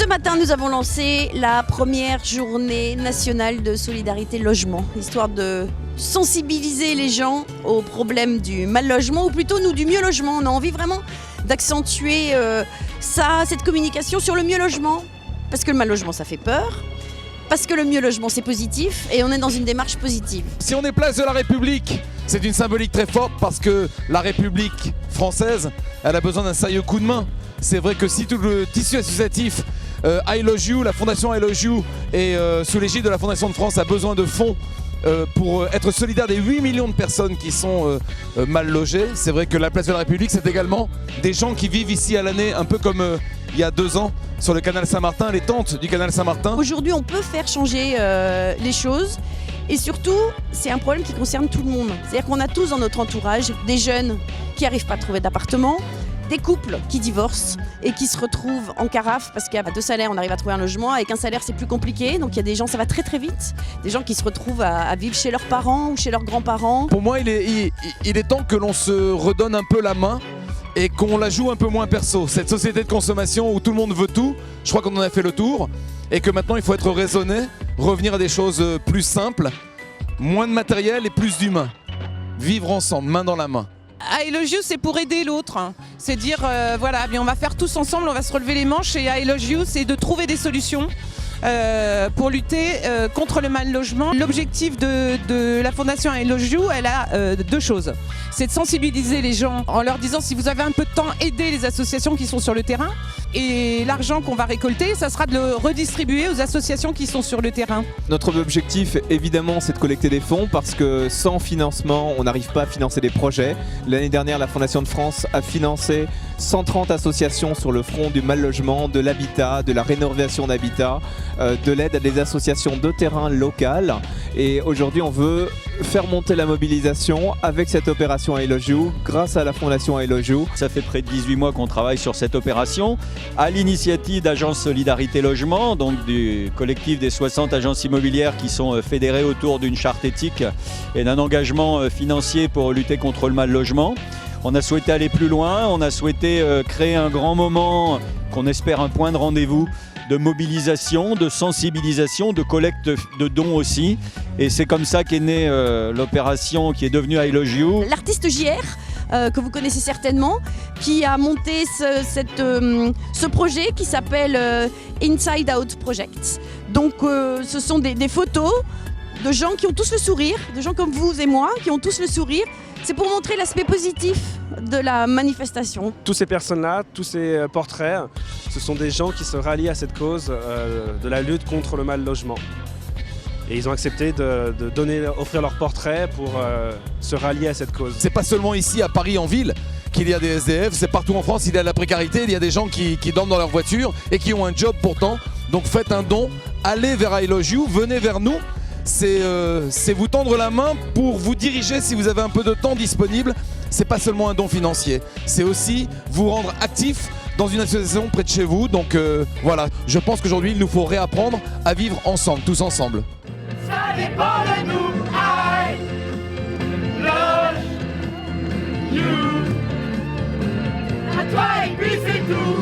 matin, nous avons lancé la première journée nationale de solidarité logement, histoire de sensibiliser les gens au problème du mal logement, ou plutôt nous du mieux logement. On a envie vraiment d'accentuer cette communication sur le mieux logement, parce que le mal logement ça fait peur, parce que le mieux logement c'est positif, et on est dans une démarche positive. Si on est place de la République, c'est une symbolique très forte parce que la République française, elle a besoin d'un sérieux coup de main. C'est vrai que si tout le tissu associatif I Love You, la fondation I Love You et sous l'égide de la Fondation de France a besoin de fonds pour être solidaire des 8 millions de personnes qui sont mal logées. C'est vrai que la place de la République, c'est également des gens qui vivent ici à l'année, un peu comme il y a 2 ans sur le canal Saint-Martin, les tentes du canal Saint-Martin. Aujourd'hui, on peut faire changer les choses. Et surtout, c'est un problème qui concerne tout le monde. C'est-à-dire qu'on a tous dans notre entourage des jeunes qui n'arrivent pas à trouver d'appartement, des couples qui divorcent et qui se retrouvent en carafe parce qu'à 2 salaires, on arrive à trouver un logement. Avec un salaire, c'est plus compliqué. Donc il y a des gens, ça va très très vite. Des gens qui se retrouvent à vivre chez leurs parents ou chez leurs grands-parents. Pour moi, il est temps que l'on se redonne un peu la main et qu'on la joue un peu moins perso. Cette société de consommation où tout le monde veut tout, je crois qu'on en a fait le tour. Et que maintenant, il faut être raisonné, revenir à des choses plus simples, moins de matériel et plus d'humain. Vivre ensemble, main dans la main. I Love You, c'est pour aider l'autre. C'est dire, voilà, bien, on va faire tous ensemble, on va se relever les manches. Et I Love You, c'est de trouver des solutions pour lutter contre le mal logement. L'objectif de la fondation I Love You, elle a 2 choses. C'est de sensibiliser les gens en leur disant, si vous avez un peu de temps, aidez les associations qui sont sur le terrain. Et l'argent qu'on va récolter, ça sera de le redistribuer aux associations qui sont sur le terrain. Notre objectif, évidemment, c'est de collecter des fonds parce que sans financement, on n'arrive pas à financer des projets. L'année dernière, la Fondation de France a financé 130 associations sur le front du mal logement, de l'habitat, de la rénovation d'habitat, de l'aide à des associations de terrain locales. Et aujourd'hui, on veut faire monter la mobilisation avec cette opération I Love You, grâce à la Fondation I Love You. Ça fait près de 18 mois qu'on travaille sur cette opération, à l'initiative d'Agence Solidarité Logement, donc du collectif des 60 agences immobilières qui sont fédérées autour d'une charte éthique et d'un engagement financier pour lutter contre le mal logement. On a souhaité aller plus loin, on a souhaité créer un grand moment qu'on espère un point de rendez-vous de mobilisation, de sensibilisation, de collecte de dons aussi. Et c'est comme ça qu'est née l'opération qui est devenue I Love You. L'artiste JR, que vous connaissez certainement, qui a monté ce projet qui s'appelle Inside Out Project. Donc ce sont des photos de gens qui ont tous le sourire, de gens comme vous et moi qui ont tous le sourire. C'est pour montrer l'aspect positif de la manifestation. Tous ces personnes-là, tous ces portraits, ce sont des gens qui se rallient à cette cause de la lutte contre le mal logement. Et ils ont accepté offrir leur portrait pour se rallier à cette cause. C'est pas seulement ici à Paris en ville qu'il y a des SDF, c'est partout en France, il y a de la précarité, il y a des gens qui dorment dans leur voiture et qui ont un job pourtant. Donc faites un don, allez vers I Love You, venez vers nous. C'est vous tendre la main pour vous diriger si vous avez un peu de temps disponible. C'est pas seulement un don financier, c'est aussi vous rendre actif dans une association près de chez vous. Donc voilà, je pense qu'aujourd'hui il nous faut réapprendre à vivre ensemble, tous ensemble. Ça dépend de nous, I love you. À toi et puis c'est tout.